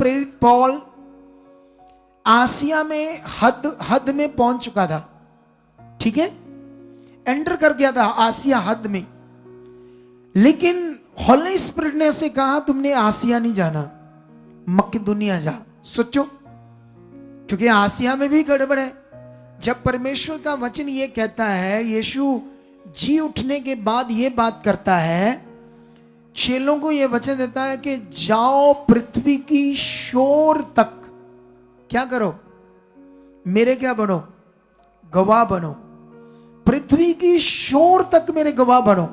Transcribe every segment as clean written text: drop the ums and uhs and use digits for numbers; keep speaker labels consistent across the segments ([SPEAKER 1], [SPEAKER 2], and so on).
[SPEAKER 1] प्रेरित पौल आसिया में हद में पहुंच चुका था, ठीक है, एंटर कर गया था आसिया हद में। लेकिन होली स्पिरिट ने उसे कहा तुमने आसिया नहीं जाना, मकिदुनिया जा। सोचो, क्योंकि आसिया में भी गड़बड़ है। जब परमेश्वर का वचन ये कहता है, यीशु जी उठने के बाद ये बात करता है, चेलों को ये वचन देता है कि जाओ पृथ्वी की शोर तक क्या करो, मेरे क्या बनो, गवाह बनो। पृथ्वी की शोर तक मेरे गवाह बनो।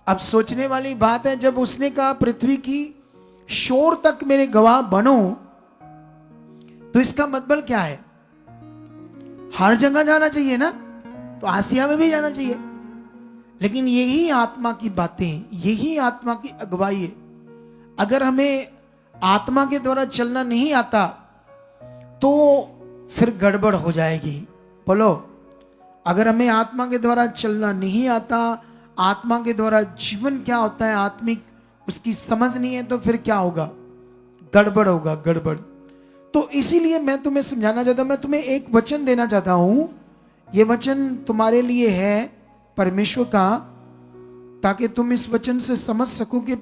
[SPEAKER 1] अब सोचने वाली बात है, जब उसने कहा पृथ्वी की शोर तक मेरे गवाह बनो, तो इसका मतलब क्या है? हर जगह जाना चाहिए ना, तो आसिया में भी जाना चाहिए। लेकिन यही आत्मा की बातें, यही आत्मा की अगुवाई है। अगर हमें आत्मा के द्वारा चलना नहीं आता तो फिर गड़बड़ हो जाएगी। बोलो, अगर हमें आत्मा के द्वारा चलना नहीं आता, आत्मा के द्वारा जीवन क्या होता है आत्मिक, उसकी समझ नहीं है, तो फिर क्या होगा? गड़बड़ होगा, गड़बड़। तो इसीलिए मैं तुम्हें समझाना चाहता हूं, मैं तुम्हें एक वचन देना चाहता हूं। यह वचन तुम्हारे लिए है परमेश्वर का, ताकि तुम इस वचन से समझ सको कि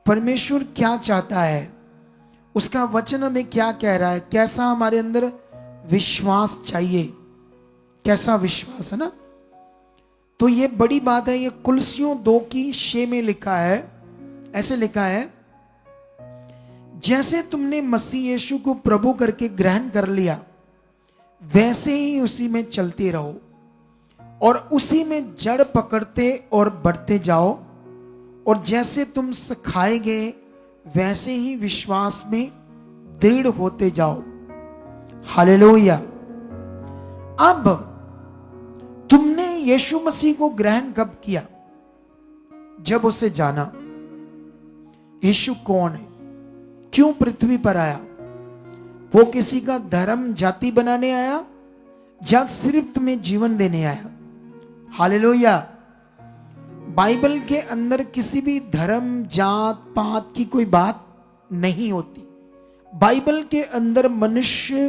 [SPEAKER 1] परमेश्वर क्या चाहता है, उसका वचन हमें क्या कह रहा है, कैसा हमारे अंदर विश्वास चाहिए, कैसा विश्वास है ना। तो ये बड़ी बात है। ये कुलसियों 2:6 में लिखा है, ऐसे लिखा है, जैसे तुमने मसीह यीशु को प्रभु करके ग्रहण कर लिया, वैसे ही उसी में चलते रहो और उसी में जड़ पकड़ते और बढ़ते जाओ, और जैसे तुम सिखाए गए वैसे ही विश्वास में दृढ़ होते जाओ। हालेलुया। अब तुमने यीशु मसीह को ग्रहण कब किया? जब उसे जाना। यीशु कौन है, क्यों पृथ्वी पर आया? वो किसी का धर्म जाति बनाने आया या सिर्फ तुम्हें जीवन देने आया? हालेलुया। बाइबल के अंदर किसी भी धर्म जात पात की कोई बात नहीं होती। बाइबल के अंदर मनुष्य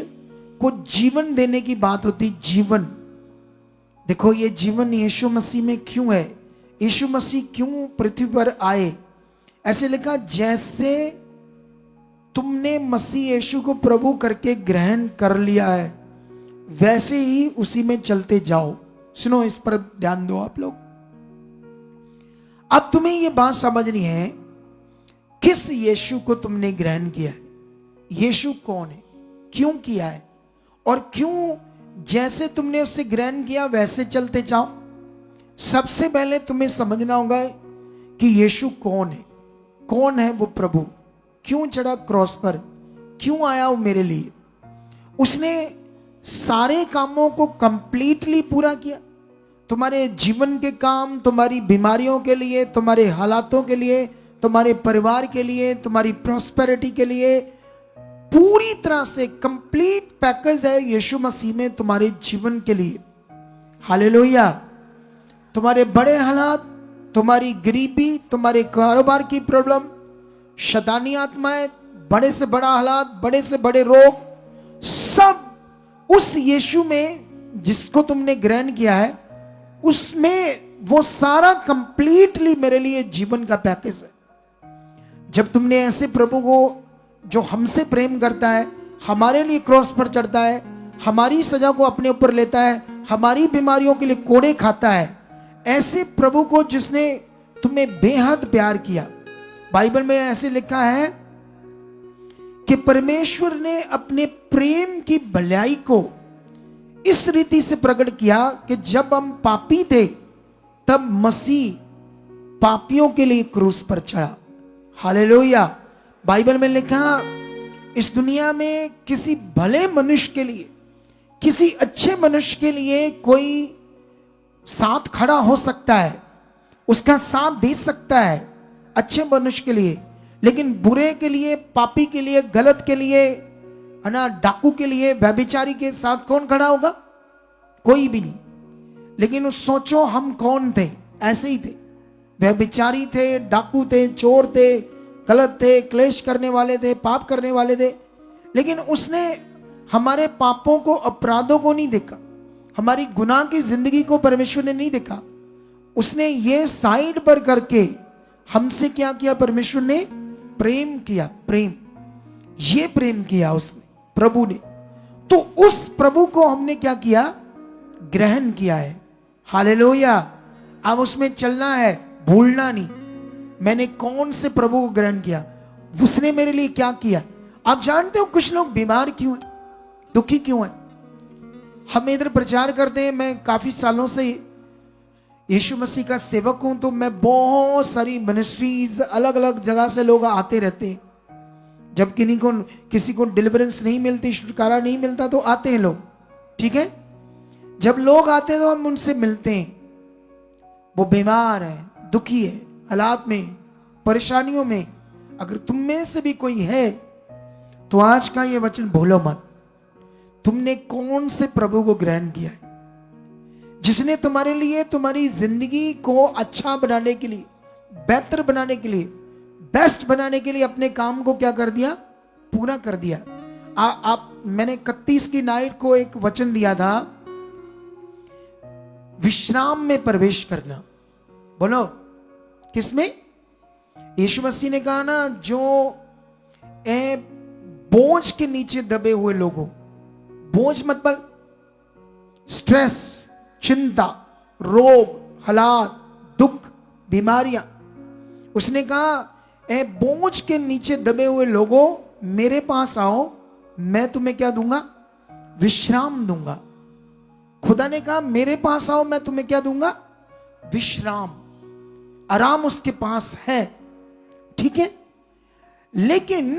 [SPEAKER 1] को जीवन देने की बात होती, जीवन। देखो, ये जीवन यीशु मसीह में क्यों है, यीशु मसीह क्यों पृथ्वी पर आए? ऐसे लिखा, जैसे तुमने मसीह यीशु को प्रभु करके ग्रहण कर लिया है, वैसे ही उसी में चलते जाओ। सुनो, इस पर ध्यान दो आप लोग। अब तुम्हें यह बात समझनी है, किस यीशु को तुमने ग्रहण किया है, यीशु कौन है, क्यों किया है, और क्यों जैसे तुमने उससे ग्रहण किया वैसे चलते जाओ। सबसे पहले तुम्हें समझना होगा कि यीशु कौन है। कौन है वो प्रभु? क्यों चढ़ा क्रॉस पर, क्यों आया वो मेरे लिए? उसने सारे कामों को कंप्लीटली पूरा किया। तुम्हारे जीवन के काम, तुम्हारी बीमारियों के लिए, तुम्हारे हालातों के लिए, तुम्हारे परिवार के लिए, तुम्हारी प्रॉस्पेरिटी के लिए, पूरी तरह से कंप्लीट पैकेज है यीशु मसीह में तुम्हारे जीवन के लिए। हालेलुया। तुम्हारे बड़े हालात, तुम्हारी गरीबी, तुम्हारे कारोबार की प्रॉब्लम, शैतानी आत्माएं, बड़े से बड़ा हालात, बड़े से बड़े रोग, सब उस यीशु में जिसको तुमने ग्रहण किया है, उसमें वो सारा कंप्लीटली मेरे लिए जीवन का पैकेज है। जब तुमने ऐसे प्रभु को, जो हमसे प्रेम करता है, हमारे लिए क्रॉस पर चढ़ता है, हमारी सजा को अपने ऊपर लेता है, हमारी बीमारियों के लिए कोड़े खाता है, ऐसे प्रभु को जिसने तुम्हें बेहद प्यार किया। बाइबल में ऐसे लिखा है कि परमेश्वर ने अपने प्रेम की भलाई को इस रीति से प्रकट किया कि जब हम पापी थे तब मसीह पापियों के लिए क्रूस पर चढ़ा। हालेलुया। बाइबल में लिखा, इस दुनिया में किसी भले मनुष्य के लिए, किसी अच्छे मनुष्य के लिए कोई साथ खड़ा हो सकता है, उसका साथ दे सकता है अच्छे मनुष्य के लिए, लेकिन बुरे के लिए, पापी के लिए, गलत के लिए, है ना, डाकू के लिए, व्यभिचारी के साथ कौन खड़ा होगा? कोई भी नहीं। लेकिन सोचो हम कौन थे? ऐसे ही थे, व्यभिचारी थे, डाकू थे, चोर थे, गलत थे, क्लेश करने वाले थे, पाप करने वाले थे, लेकिन उसने हमारे पापों को, अपराधों को नहीं देखा, हमारी गुनाह की जिंदगी को परमेश्वर ने नहीं देखा। उसने ये साइड पर करके हमसे क्या किया? परमेश्वर ने प्रेम किया। प्रेम, ये प्रेम किया उसने, प्रभु ने। तो उस प्रभु को हमने क्या किया? ग्रहण किया है। हालेलुया। अब उसमें चलना है, भूलना नहीं। मैंने कौन से प्रभु को ग्रहण किया, उसने मेरे लिए क्या किया। आप जानते हो कुछ लोग बीमार क्यों हैं, दुखी क्यों हैं? हम इधर प्रचार करते हैं, मैं काफी सालों से यीशु मसीह का सेवक हूं, तो मैं बहुत सारी मिनिस्ट्रीज, अलग अलग जगह से लोग आते रहते हैं। जब किसी को डिलीवरेंस नहीं मिलती, छुटकारा नहीं मिलता, तो आते हैं लोग, ठीक है। जब लोग आते हैं तो हम उनसे मिलते हैं। वो बीमार है, दुखी है, हालात में, परेशानियों में। अगर तुम में से भी कोई है तो आज का ये वचन भूलो मत। तुमने कौन से प्रभु को ग्रहण किया है, जिसने तुम्हारे लिए, तुम्हारी जिंदगी को अच्छा बनाने के लिए, बेहतर बनाने के लिए, बेस्ट बनाने के लिए अपने काम को क्या कर दिया? पूरा कर दिया। मैंने 31 की नाइट को एक वचन दिया था, विश्राम में प्रवेश करना। बोलो किसमें? यीशु मसीह ने कहा ना, जो बोझ के नीचे दबे हुए लोगों, बोझ मतलब स्ट्रेस, चिंता, रोग, हालात, दुख, बीमारियां, उसने कहा बोझ के नीचे दबे हुए लोगों मेरे पास आओ, मैं तुम्हें क्या दूंगा? विश्राम दूंगा। खुदा ने कहा मेरे पास आओ, मैं तुम्हें क्या दूंगा? विश्राम, आराम उसके पास है, ठीक है। लेकिन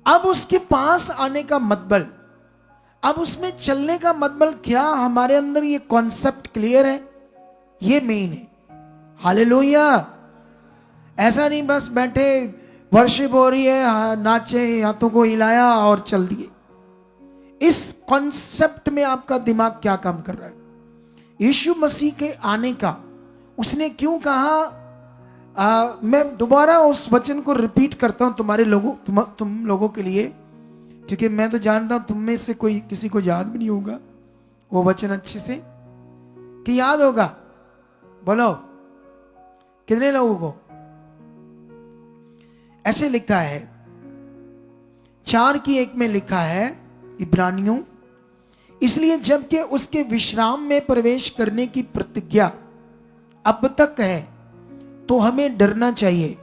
[SPEAKER 1] अब उसके पास आने का मतलब, अब उसमें चलने का मतलब क्या? हमारे अंदर ये कॉन्सेप्ट क्लियर है, ये मेन है। हालेलुया। ऐसा नहीं बस बैठे, वर्शिप हो रही है, नाचे, हाथों को हिलाया और चल दिए। इस कॉन्सेप्ट में आपका दिमाग क्या काम कर रहा है? यीशु मसीह के आने का उसने क्यों कहा? मैं दोबारा उस वचन को रिपीट करता हूं तुम्हारे लोगों, तुम लोगों के लिए, क्योंकि मैं तो जानता हूं तुम में से कोई, किसी को याद भी नहीं होगा वो वचन अच्छे से, कि याद होगा? बोलो कितने लोगों को? ऐसे लिखा है, 4:1 में लिखा है, इब्रानियों, इसलिए जबकि उसके विश्राम में प्रवेश करने की प्रतिज्ञा अब तक है तो हमें डरना चाहिए,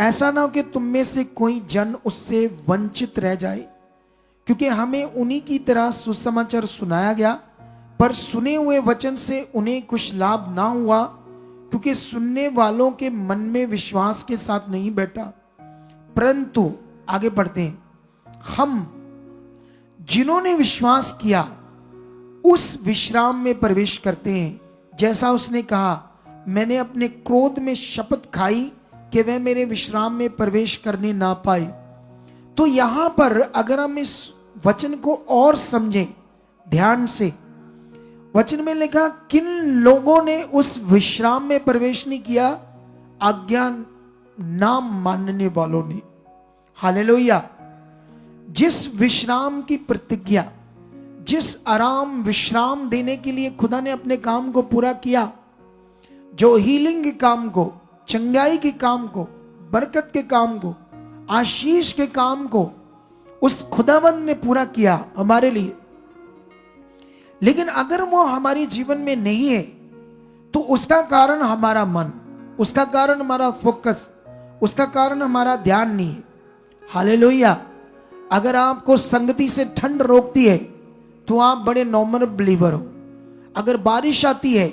[SPEAKER 1] ऐसा ना हो कि तुम में से कोई जन उससे वंचित रह जाए। क्योंकि हमें उन्हीं की तरह सुसमाचार सुनाया गया, पर सुने हुए वचन से उन्हें कुछ लाभ ना हुआ, क्योंकि सुनने वालों के मन में विश्वास के साथ नहीं बैठा। परंतु आगे बढ़ते हैं, हम जिन्होंने विश्वास किया उस विश्राम में प्रवेश करते हैं, जैसा उसने कहा, मैंने अपने क्रोध में शपथ खाई कि वह मेरे विश्राम में प्रवेश करने ना पाए। तो यहां पर अगर हम इस वचन को और समझें ध्यान से, वचन में लिखा किन लोगों ने उस विश्राम में प्रवेश नहीं किया? आज्ञा ना मानने वालों ने। हालेलुया। जिस विश्राम की प्रतिज्ञा, जिस आराम, विश्राम देने के लिए खुदा ने अपने काम को पूरा किया, जो हीलिंग के काम को, चंगाई के काम को, बरकत के काम को, आशीष के काम को उस खुदावंद ने पूरा किया हमारे लिए। लेकिन अगर वो हमारे जीवन में नहीं है तो उसका कारण हमारा मन, उसका कारण हमारा फोकस, उसका कारण हमारा ध्यान नहीं है। हालेलुया। अगर आपको संगति से ठंड रोकती है तो आप बड़े नॉर्मल बिलीवर हो। अगर बारिश आती है,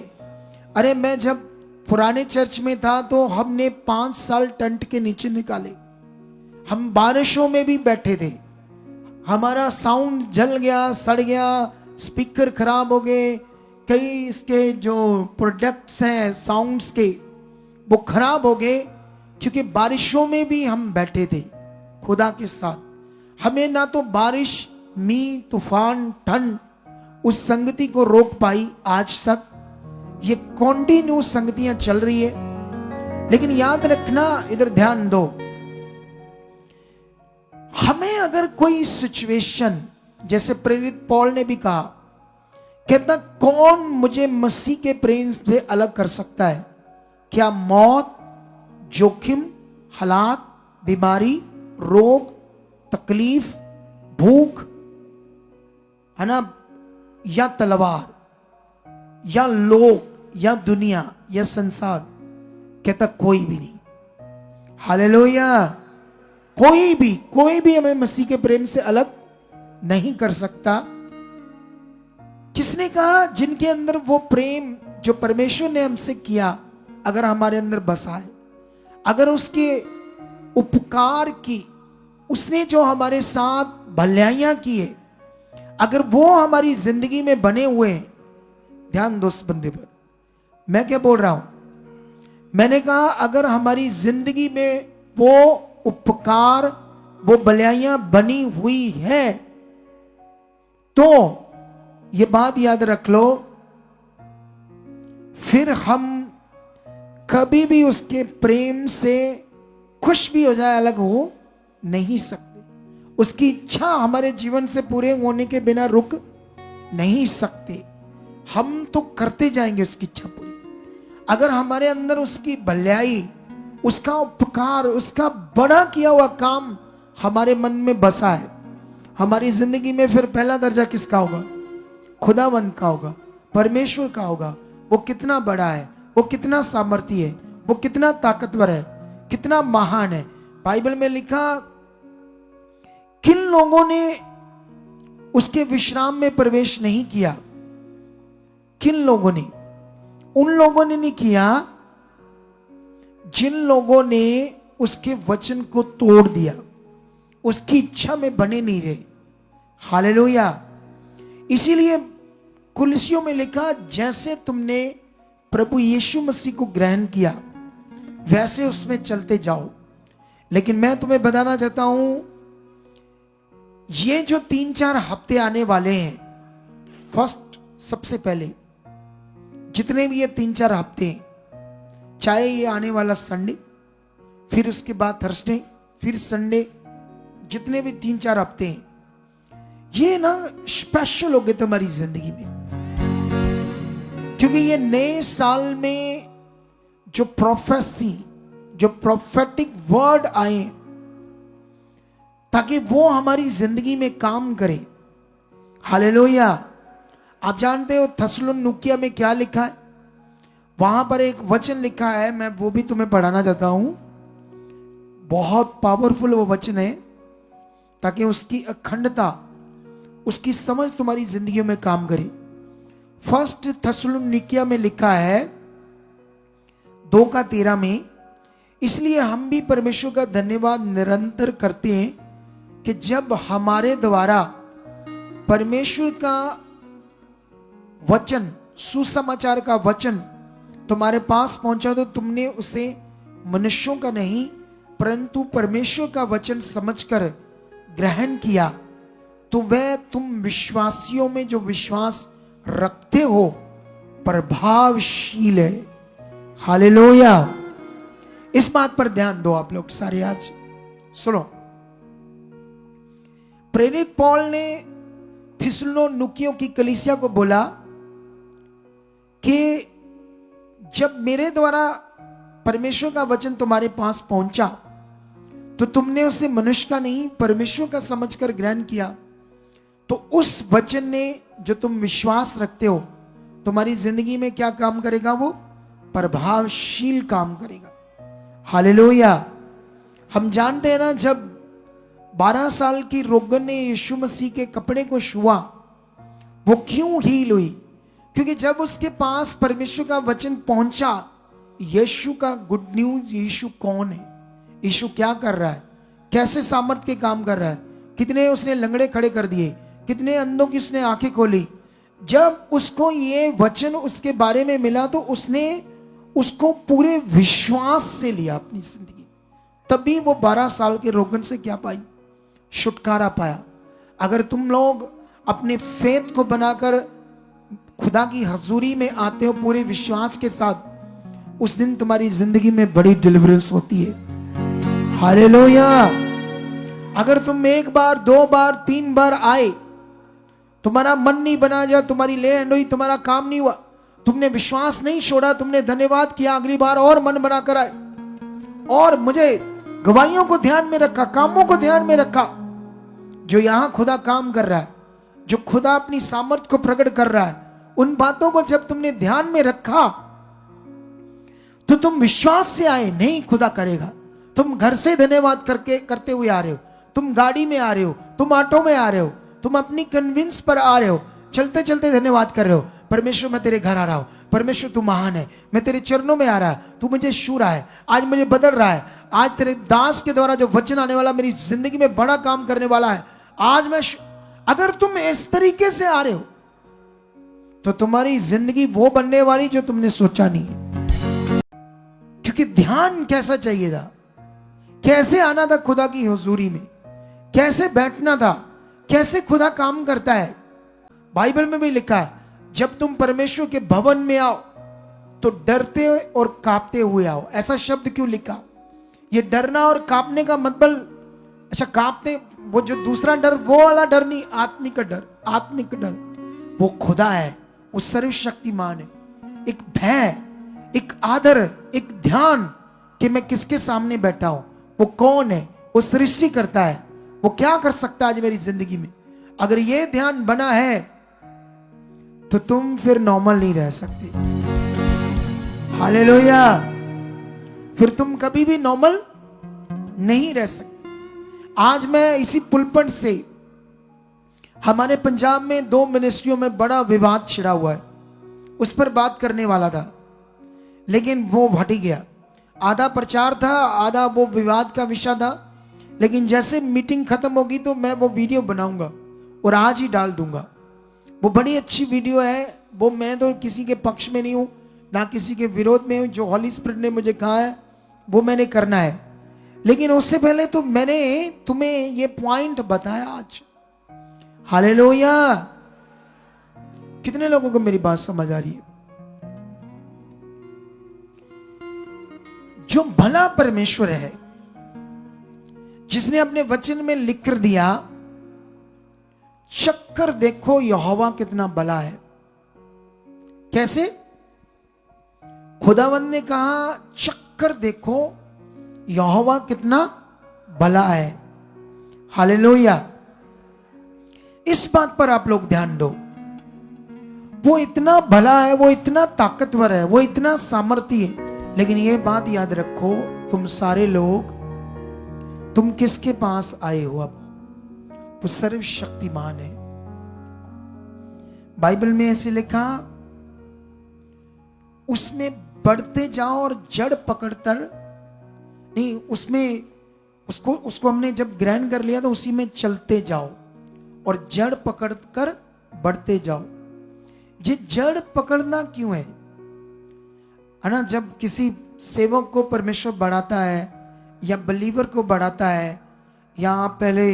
[SPEAKER 1] अरे मैं जब पुराने चर्च में था तो हमने 5 साल टेंट के नीचे निकाले, हम बारिशों में भी बैठे थे, हमारा साउंड जल गया, सड़ गया, स्पीकर खराब हो गए, कई इसके जो प्रोडक्ट्स हैं साउंड्स के वो खराब हो गए, क्योंकि बारिशों में भी हम बैठे थे खुदा के साथ। हमें ना तो बारिश, मींह, तूफान, ठंड उस संगति को रोक पाई। आज तक ये कॉन्टिन्यू संगतियां चल रही है, लेकिन याद रखना, इधर ध्यान दो, हमें अगर कोई सिचुएशन, जैसे प्रेरित पौल ने भी कहा, कहता कौन मुझे मसीह के प्रेम से अलग कर सकता है? क्या मौत, जोखिम, हालात, बीमारी, रोग, तकलीफ, भूख, है ना, या तलवार, या लोग, या दुनिया, या संसार? कहता कोई भी नहीं। हालेलुया। कोई भी हमें मसीह के प्रेम से अलग नहीं कर सकता। किसने कहा? जिनके अंदर वो प्रेम जो परमेश्वर ने हमसे किया अगर हमारे अंदर बसा है, अगर उसके उपकार की, उसने जो हमारे साथ भलाइयां की है, अगर वो हमारी जिंदगी में बने हुए हैं। ध्यान दो उस बंदे पर, मैं क्या बोल रहा हूं? मैंने कहा अगर हमारी जिंदगी में वो उपकार, वो भलाइयां बनी हुई है, तो ये बात याद रख लो, फिर हम कभी भी उसके प्रेम से खुश भी हो जाए अलग हो नहीं सकते। उसकी इच्छा हमारे जीवन से पूरे होने के बिना रुक नहीं सकते। हम तो करते जाएंगे उसकी इच्छा पूरी। अगर हमारे अंदर उसकी भलाई, उसका उपकार, उसका बड़ा किया हुआ काम हमारे मन में बसा है, हमारी जिंदगी में फिर पहला दर्जा किसका होगा? खुदावंद का होगा, परमेश्वर का होगा। वो कितना बड़ा है, वो कितना सामर्थी है, वो कितना ताकतवर है, कितना महान है। बाइबल में लिखा, किन लोगों ने उसके विश्राम में प्रवेश नहीं किया? किन लोगों ने? उन लोगों ने नहीं किया जिन लोगों ने उसके वचन को तोड़ दिया, उसकी इच्छा में बने नहीं रहे। हालेलुया। इसीलिए कुलसियों में लिखा, जैसे तुमने प्रभु यीशु मसीह को ग्रहण किया वैसे उसमें चलते जाओ। लेकिन मैं तुम्हें बताना चाहता हूं, ये जो 3-4 हफ्ते आने वाले हैं, फर्स्ट, सबसे पहले जितने भी ये 3-4 हफ्ते हैं, चाहे ये आने वाला संडे, फिर उसके बाद थर्सडे, फिर संडे, जितने भी 3-4 हफ्ते हैं, ये ना स्पेशल हो गए तुम्हारी जिंदगी में। क्योंकि ये नए साल में जो प्रोफेसी, जो प्रोफेटिक वर्ड आए, ताकि वो हमारी जिंदगी में काम करे। हालेलुया। आप जानते हो थस्सलुनीकियों में क्या लिखा है? वहां पर एक वचन लिखा है, मैं वो भी तुम्हें पढ़ाना चाहता हूं। बहुत पावरफुल वो वचन है, ताकि उसकी अखंडता, उसकी समझ तुम्हारी जिंदगी में काम करे। फर्स्ट थस्सलुनीकियों में लिखा है 2:13 में, इसलिए हम भी परमेश्वर का धन्यवाद निरंतर करते हैं कि जब हमारे द्वारा परमेश्वर का वचन, सुसमाचार का वचन तुम्हारे पास पहुंचा, तो तुमने उसे मनुष्यों का नहीं परंतु परमेश्वर का वचन समझकर ग्रहण किया, तो वह तुम विश्वासियों में जो विश्वास रखते हो प्रभावशील है। हालेलुया। इस बात पर ध्यान दो आप लोग सारे। आज सुनो, प्रेरित पौल ने थिस्सलुनीकियों की कलीसिया को बोला कि जब मेरे द्वारा परमेश्वर का वचन तुम्हारे पास पहुंचा, तो तुमने उसे मनुष्य का नहीं परमेश्वर का समझकर ग्रहण किया, तो उस वचन ने जो तुम विश्वास रखते हो, तुम्हारी जिंदगी में क्या काम करेगा? वो प्रभावशील काम करेगा। हालेलुया। हम जानते हैं ना, जब 12 साल की रोगन ने यीशु मसीह के कपड़े को छुआ, वो क्यों हील हुई? क्योंकि जब उसके पास परमेश्वर का वचन पहुंचा, यीशु का गुड न्यूज, यीशु कौन है, यीशु क्या कर रहा है, कैसे सामर्थ के काम कर रहा है, कितने उसने लंगड़े खड़े कर दिए, कितने अंधों की उसने आंखें खोली। जब उसको ये वचन उसके बारे में मिला, तो उसने उसको पूरे विश्वास से लिया अपनी जिंदगी। तभी वो 12 साल के रोगन से क्या पाई? छुटकारा पाया। अगर तुम लोग अपने फेथ को बनाकर खुदा की हजूरी में आते हो पूरे विश्वास के साथ, उस दिन तुम्हारी जिंदगी में बड़ी डिलीवरेंस होती है। हालेलुया। अगर तुम एक बार, दो बार, तीन बार आए, तुम्हारा मन नहीं बना, जा तुम्हारी ले एंड हुई, तुम्हारा काम नहीं हुआ, तुमने विश्वास नहीं छोड़ा, तुमने धन्यवाद किया, अगली बार और मन बनाकर आए और मुझे गवाहियों को ध्यान में रखा, कामों को ध्यान में रखा, जो यहां खुदा काम कर रहा है, जो खुदा अपनी सामर्थ को प्रकट कर रहा है, उन बातों को जब तुमने ध्यान में रखा तो तुम विश्वास से आए, नहीं खुदा करेगा। तुम घर से धन्यवाद करते हुए आ रहे हो, तुम गाड़ी में आ रहे हो, तुम ऑटो में आ रहे हो, तुम अपनी कन्विंस पर आ रहे हो, चलते चलते धन्यवाद कर रहे हो, परमेश्वर मैं तेरे घर आ रहा हूं, परमेश्वर तू महान है, मैं तेरे चरणों में आ रहा है, तू मुझे छू रहा है, आज मुझे बदल रहा है, आज तेरे दास के द्वारा जो वचन आने वाला मेरी जिंदगी में बड़ा काम करने वाला है, आज मैं अगर तुम इस तरीके से आ रहे हो तो तुम्हारी जिंदगी वो बनने वाली जो तुमने सोचा नहीं है। क्योंकि ध्यान कैसा चाहिए था, कैसे आना था खुदा की हुजूरी में, कैसे बैठना था, कैसे खुदा काम करता है। बाइबल में भी लिखा है, जब तुम परमेश्वर के भवन में आओ तो डरते और कांपते हुए आओ। ऐसा शब्द क्यों लिखा? ये डरना और कांपने का मतलब, अच्छा कांपते, वो जो दूसरा डर, वो वाला डर नहीं, आत्मिक डर। आत्मिक डर वो खुदा है, वो सर्वशक्तिमान है। एक भय, एक आदर, एक ध्यान कि मैं किसके सामने बैठा हूं, वो कौन है, वो सृष्टि करता है, वो क्या कर सकता है आज मेरी जिंदगी में। अगर ये ध्यान बना है तो तुम फिर नॉर्मल नहीं रह सकते। हालेलुया। फिर तुम कभी भी नॉर्मल नहीं रह सकते। आज मैं इसी पुलपट से, हमारे पंजाब में 2 मिनिस्ट्रियों में बड़ा विवाद छिड़ा हुआ है, उस पर बात करने वाला था, लेकिन वो हट ही गया। आधा प्रचार था, आधा वो विवाद का विषय था, लेकिन जैसे मीटिंग खत्म होगी तो मैं वो वीडियो बनाऊंगा और आज ही डाल दूंगा। वो बड़ी अच्छी वीडियो है। वो, मैं तो किसी के पक्ष में नहीं हूं, ना किसी के विरोध में हूं। जो हॉली स्पिरिट ने मुझे कहा है वो मैंने करना है। लेकिन उससे पहले तो मैंने तुम्हें ये पॉइंट बताया आज। हालेलुया। कितने लोगों को मेरी बात समझ आ रही है? जो भला परमेश्वर है, जिसने अपने वचन में लिख कर दिया, चक्कर देखो यहोवा कितना भला है। कैसे? खुदावंद ने कहा चक्कर देखो यहोवा कितना भला है। हालेलुया। इस बात पर आप लोग ध्यान दो। वो इतना भला है, वो इतना ताकतवर है, वो इतना सामर्थी है। लेकिन ये बात याद रखो, तुम सारे लोग, तुम किसके पास आए हो? अब वो सर्वशक्तिमान है। बाइबल में ऐसे लिखा, उसमें बढ़ते जाओ और जड़ पकड़कर नहीं, उसमें उसको हमने जब ग्रहण कर लिया तो उसी में चलते जाओ और जड़ पकड़कर बढ़ते जाओ। ये जड़ पकड़ना क्यों है ना? जब किसी सेवक को परमेश्वर बढ़ाता है या बिलीवर को बढ़ाता है, या आप पहले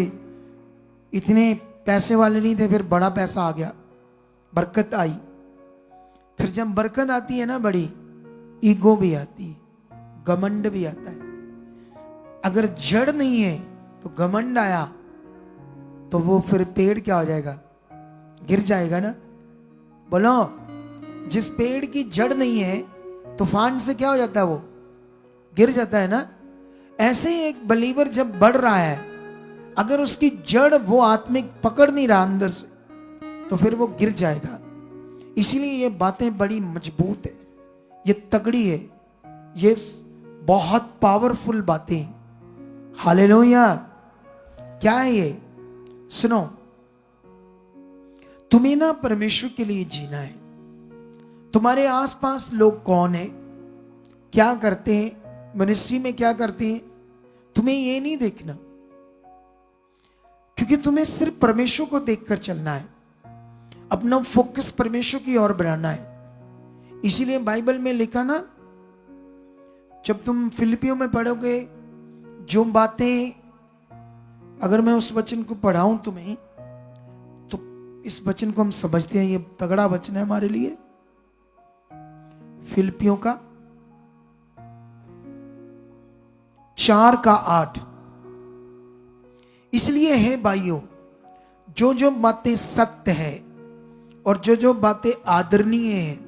[SPEAKER 1] इतने पैसे वाले नहीं थे, फिर बड़ा पैसा आ गया, बरकत आई। फिर जब बरकत आती है ना बड़ी, ईगो भी आती है, घमंड भी आता है। अगर जड़ नहीं है तो घमंड आया तो वो फिर पेड़ क्या हो जाएगा? गिर जाएगा ना। बोलो, जिस पेड़ की जड़ नहीं है तूफान से क्या हो जाता है? वो गिर जाता है ना। ऐसे ही एक बलीवर जब बढ़ रहा है, अगर उसकी जड़ वो आत्मिक पकड़ नहीं रहा अंदर से, तो फिर वो गिर जाएगा। इसीलिए ये बातें बड़ी मजबूत है, ये तगड़ी है, ये बहुत पावरफुल बातें। हालेलुया। क्या है ये? सुनो, तुम्हें ना परमेश्वर के लिए जीना है। तुम्हारे आसपास लोग कौन है, क्या करते हैं, मिनिस्ट्री में क्या करते हैं, तुम्हें ये नहीं देखना, क्योंकि तुम्हें सिर्फ परमेश्वर को देखकर चलना है। अपना फोकस परमेश्वर की ओर बनाना है। इसीलिए बाइबल में लिखा ना, जब तुम फिलिपियों में पढ़ोगे, जो बातें, अगर मैं उस वचन को पढ़ाऊं तुम्हें, तो इस वचन को हम समझते हैं, ये तगड़ा वचन है हमारे लिए। फिलिपियों का 4:8। इसलिए है भाइयों, जो जो बातें सत्य है और जो जो बातें आदरणीय है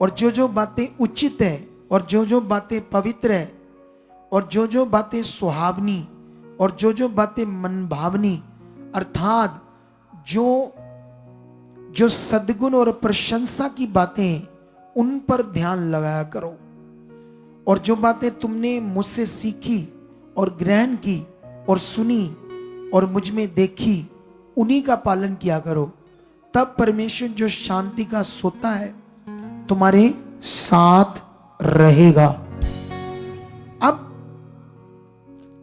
[SPEAKER 1] और जो जो बातें उचित है और जो जो बातें पवित्र है और जो जो बातें सुहावनी और जो जो बातें मनभावनी, अर्थात जो जो सद्गुण और प्रशंसा की बातें हैं, उन पर ध्यान लगाया करो। और जो बातें तुमने मुझसे सीखी और ग्रहण की और सुनी और मुझ में देखी, उन्हीं का पालन किया करो। तब परमेश्वर जो शांति का सोता है तुम्हारे साथ रहेगा। अब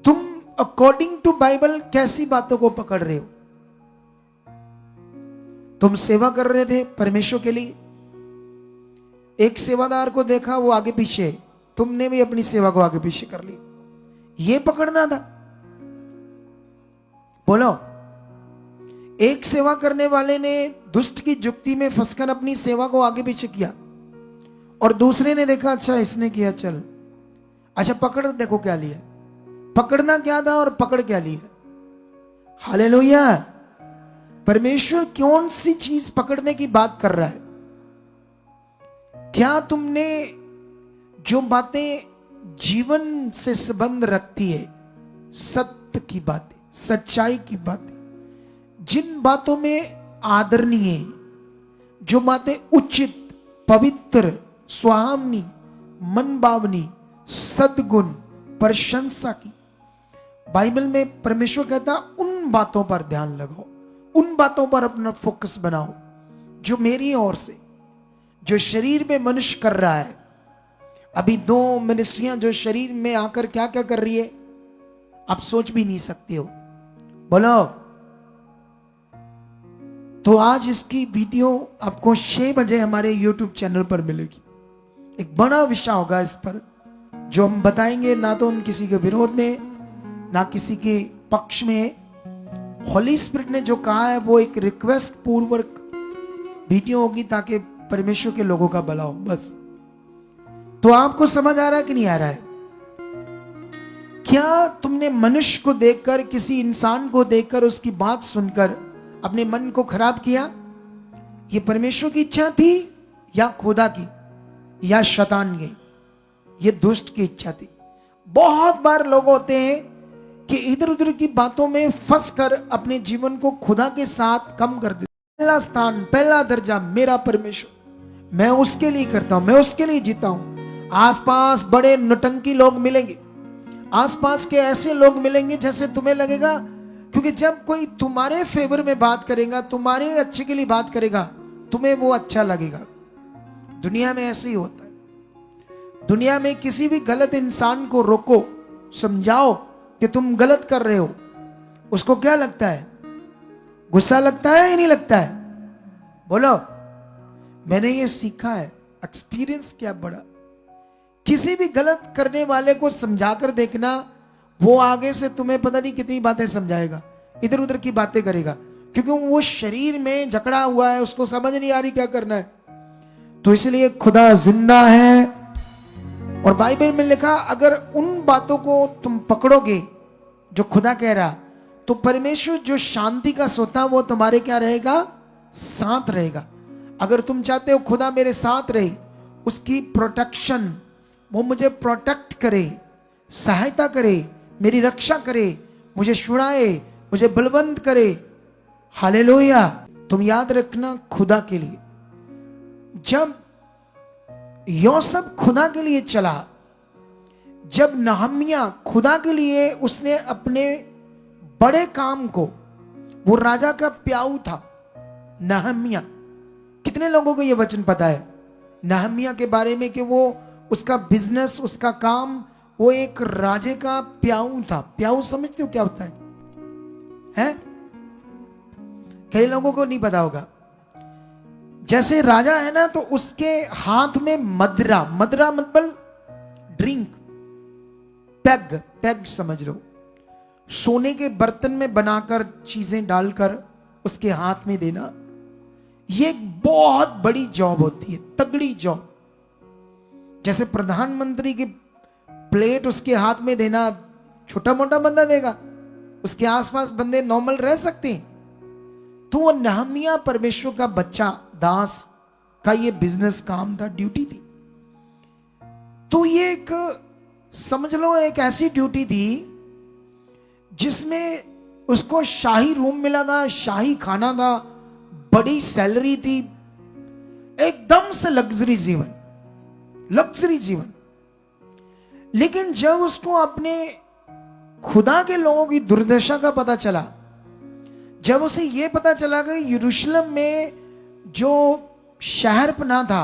[SPEAKER 1] तुम अकॉर्डिंग टू बाइबल कैसी बातों को पकड़ रहे हो? तुम सेवा कर रहे थे परमेश्वर के लिए, एक सेवादार को देखा वो आगे पीछे, तुमने भी अपनी सेवा को आगे पीछे कर ली, ये पकड़ना था? बोलो। एक सेवा करने वाले ने दुष्ट की जुक्ति में फंसकर अपनी सेवा को आगे पीछे किया और दूसरे ने देखा अच्छा इसने किया, चल अच्छा पकड़, देखो क्या लिया। पकड़ना क्या था और पकड़ क्या लिया? हालेलुया। परमेश्वर कौन सी चीज पकड़ने की बात कर रहा है? क्या तुमने जो बातें जीवन से संबंध रखती है, सत्य की बातें, सच्चाई की बातें, जिन बातों में आदरणीय, जो बातें उचित, पवित्र, सुहावनी, मनभावनी, सद्गुण, प्रशंसा की, बाइबल में परमेश्वर कहता उन बातों पर ध्यान लगाओ, उन बातों पर अपना फोकस बनाओ जो मेरी ओर से, जो शरीर में मनुष्य कर रहा है। अभी 2 मिनिस्ट्रियां जो शरीर में आकर क्या क्या कर रही है, आप सोच भी नहीं सकते हो। बोलो। तो आज इसकी वीडियो आपको 6 बजे हमारे YouTube चैनल पर मिलेगी। एक बड़ा विषय होगा इस पर, जो हम बताएंगे, ना तो हम किसी के विरोध में ना किसी के पक्ष में। होली स्पिरिट ने जो कहा है वो एक रिक्वेस्ट पूर्वक वीडियो होगी ताकि परमेश्वर के लोगों का भला हो, बस। तो आपको समझ आ रहा है कि नहीं आ रहा है? क्या तुमने मनुष्य को देखकर, किसी इंसान को देखकर, उसकी बात सुनकर अपने मन को खराब किया? ये परमेश्वर की इच्छा थी या खुदा की या शैतान की? ये दुष्ट की इच्छा थी। बहुत बार लोग होते हैं कि इधर उधर की बातों में फंसकर अपने जीवन को खुदा के साथ कम कर देते। पहला स्थान, पहला दर्जा मेरा परमेश्वर, मैं उसके लिए करता हूं, मैं उसके लिए जीता हूं। आसपास बड़े नौटंकी लोग मिलेंगे, आसपास के ऐसे लोग मिलेंगे जैसे तुम्हें लगेगा, क्योंकि जब कोई तुम्हारे फेवर में बात करेगा, तुम्हारे अच्छे के लिए बात करेगा, तुम्हें वो अच्छा लगेगा। दुनिया में ऐसे ही होता है। दुनिया में किसी भी गलत इंसान को रोको, समझाओ कि तुम गलत कर रहे हो, उसको क्या लगता है? गुस्सा लगता है या नहीं लगता है? बोलो। मैंने ये सीखा है, एक्सपीरियंस क्या बड़ा। किसी भी गलत करने वाले को समझाकर देखना, वो आगे से तुम्हें पता नहीं कितनी बातें समझाएगा, इधर उधर की बातें करेगा, क्योंकि वो शरीर में जकड़ा हुआ है, उसको समझ नहीं आ रही क्या करना है। तो इसलिए खुदा जिंदा है और बाइबल में लिखा, अगर उन बातों को तुम पकड़ोगे जो खुदा कह रहा, तो परमेश्वर जो शांति का सोता वो तुम्हारे क्या रहेगा? साथ रहेगा। अगर तुम चाहते हो खुदा मेरे साथ रहे, उसकी प्रोटेक्शन, वो मुझे प्रोटेक्ट करे, सहायता करे, मेरी रक्षा करे, मुझे छुड़ाए, मुझे बलवंत करे, हालेलुया। तुम याद रखना, खुदा के लिए। जब यूसुफ खुदा के लिए चला, जब नहम्याह खुदा के लिए उसने अपने बड़े काम को, वो राजा का प्याऊ था नहम्याह। कितने लोगों को यह वचन पता है नहम्याह के बारे में कि वो, उसका बिजनेस, उसका काम, वो एक राजे का प्याऊ था। प्याऊ समझते हो क्या होता है? हैं? कई लोगों को नहीं पता होगा। जैसे राजा है ना, तो उसके हाथ में मदरा, मदरा मतलब ड्रिंक, पैग, पैग समझ लो, सोने के बर्तन में बनाकर चीजें डालकर उसके हाथ में देना, ये एक बहुत बड़ी जॉब होती है, तगड़ी जॉब। जैसे प्रधानमंत्री के प्लेट उसके हाथ में देना छोटा मोटा बंदा देगा? उसके आसपास बंदे नॉर्मल रह सकते हैं? तो वो नहमिया परमेश्वर का बच्चा दास का ये बिजनेस काम था, ड्यूटी थी। तो ये एक समझ लो एक ऐसी ड्यूटी थी जिसमें उसको शाही रूम मिला था, शाही खाना था, बड़ी सैलरी थी, एकदम से लग्जरी जीवन, लग्जरी जीवन। लेकिन जब उसको अपने खुदा के लोगों की दुर्दशा का पता चला, जब उसे यह पता चला कि यरूशलेम में जो शहर बना था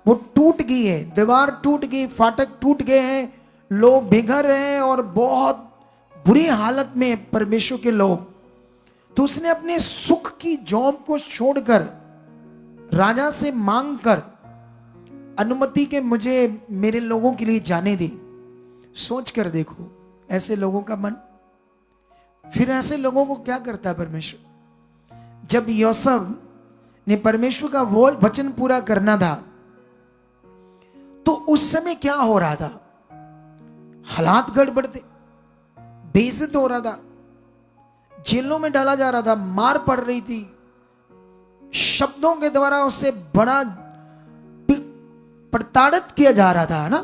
[SPEAKER 1] वो टूट गई है, दीवार टूट गई, फाटक टूट गए हैं, लोग बेघर हैं और बहुत बुरी हालत में परमेश्वर के लोग, तो उसने अपने सुख की जॉब को छोड़कर राजा से मांग कर अनुमति के मुझे मेरे लोगों के लिए जाने दे। सोच कर देखो ऐसे लोगों का मन। फिर ऐसे लोगों को क्या करता है परमेश्वर? जब यूसुफ ने परमेश्वर का वो वचन पूरा करना था तो उस समय क्या हो रहा था? हालात गड़बड़ थे, बेइज्जत हो रहा था, जेलों में डाला जा रहा था, मार पड़ रही थी, शब्दों के द्वारा उससे बड़ा प्रताड़ित किया जा रहा था, है ना?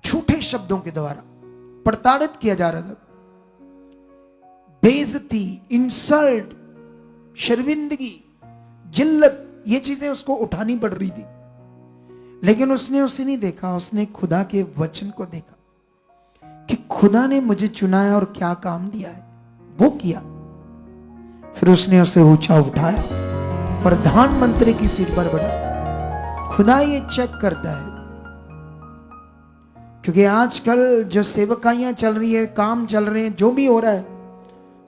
[SPEAKER 1] झूठे शब्दों के द्वारा प्रताड़ित किया जा रहा था। बेइज्जती, इंसल्ट, शर्मिंदगी, जिल्लत, ये चीजें उसको उठानी पड़ रही थी। लेकिन उसने उसे नहीं देखा, उसने खुदा के वचन को देखा कि खुदा ने मुझे चुना है और क्या काम दिया है, वो किया। फिर उसने उसे ऊंचा उठाया, प्रधानमंत्री की सीट पर बढ़ा। खुदा ये चेक करता है, क्योंकि आजकल जो सेवकाइयां चल रही है, काम चल रहे हैं, जो भी हो रहा है,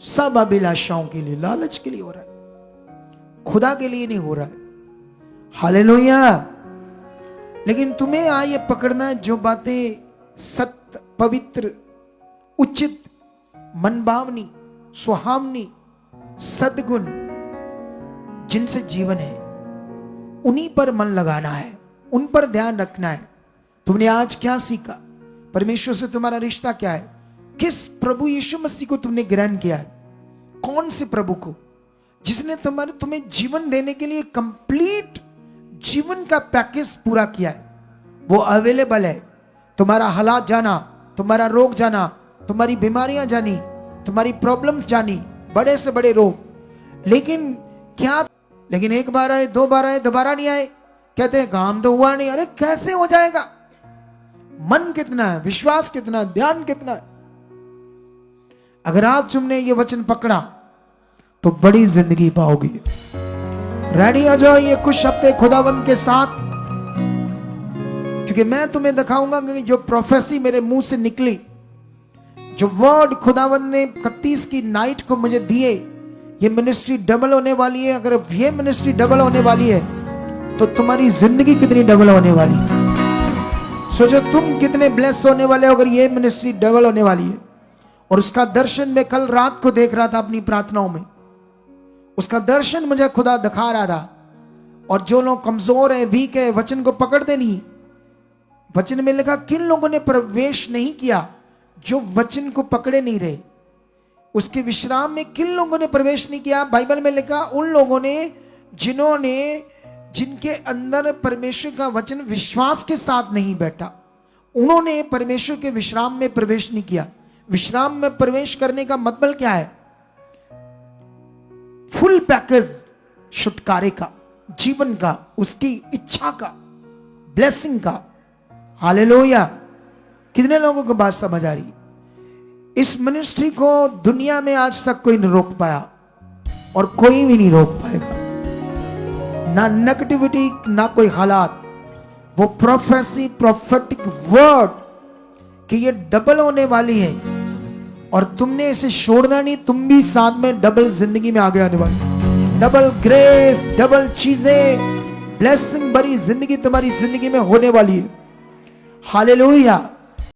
[SPEAKER 1] सब अभिलाषाओं के लिए, लालच के लिए हो रहा है, खुदा के लिए नहीं हो रहा है। हालेलुया। लेकिन तुम्हें ये पकड़ना है जो बातें सत्य, पवित्र, उचित, मनभावनी, सुहावनी, सद्गुण जिनसे जीवन है, उन्हीं पर मन लगाना है, उन पर ध्यान रखना है। तुमने आज क्या सीखा? परमेश्वर से तुम्हारा रिश्ता क्या है? किस प्रभु यीशु मसीह को तुमने ग्रहण किया है? कौन से प्रभु को, जिसने तुम्हें जीवन देने के लिए कंप्लीट जीवन का पैकेज पूरा किया है? वो अवेलेबल है। तुम्हारा हालात जाना, तुम्हारा रोग जाना, तुम्हारी बीमारियां जानी, तुम्हारी प्रॉब्लम्स जानी, बड़े से बड़े रोग। लेकिन क्या, लेकिन एक बार आए, दो बार आए, दोबारा नहीं आए, कहते हैं काम तो हुआ नहीं। अरे कैसे हो जाएगा? मन कितना है, विश्वास कितना है, ध्यान कितना है। अगर आज तुमने ये वचन पकड़ा तो बड़ी जिंदगी पाओगे। रेडी हो जाओ ये कुछ हफ्ते खुदावंद के साथ, क्योंकि मैं तुम्हें दिखाऊंगा कि जो प्रोफेसी मेरे मुंह से निकली, जो वर्ड खुदावंद ने 31 की नाइट को मुझे दिए, ये मिनिस्ट्री डबल होने वाली है। अगर ये मिनिस्ट्री डबल होने वाली है तो तुम्हारी जिंदगी कितनी डबल होने वाली है। सोचो तुम कितने ब्लेस होने वाले हो अगर ये मिनिस्ट्री डबल होने वाली है। और उसका दर्शन मैं कल रात को देख रहा था अपनी प्रार्थनाओं में, उसका दर्शन मुझे खुदा दिखा रहा था। और जो लोग कमजोर है, वीक है, वचन को पकड़ते नहीं, वचन में लिखा किन लोगों ने प्रवेश नहीं किया, जो वचन को पकड़े नहीं रहे, उसके विश्राम में किन लोगों ने प्रवेश नहीं किया। बाइबल में लिखा उन लोगों ने जिनके अंदर परमेश्वर का वचन विश्वास के साथ नहीं बैठा, उन्होंने परमेश्वर के विश्राम में प्रवेश नहीं किया। विश्राम में प्रवेश करने का मतलब क्या है? फुल पैकेज छुटकारे का, जीवन का, उसकी इच्छा का, ब्लेसिंग का। हालेलुया। कितने लोगों को बात समझ आ रही? इस मिनिस्ट्री को दुनिया में आज तक कोई नहीं रोक पाया और कोई भी नहीं रोक पाएगा। ना नेगेटिविटी, ना कोई हालात। वो प्रोफेसी, प्रोफेटिक वर्ड कि ये डबल होने वाली है और तुमने इसे छोड़ना नहीं। तुम भी साथ में डबल जिंदगी में आगे आने वाली, डबल ग्रेस, डबल चीजें, ब्लेसिंग भरी जिंदगी तुम्हारी जिंदगी में होने वाली है। हालेलुया।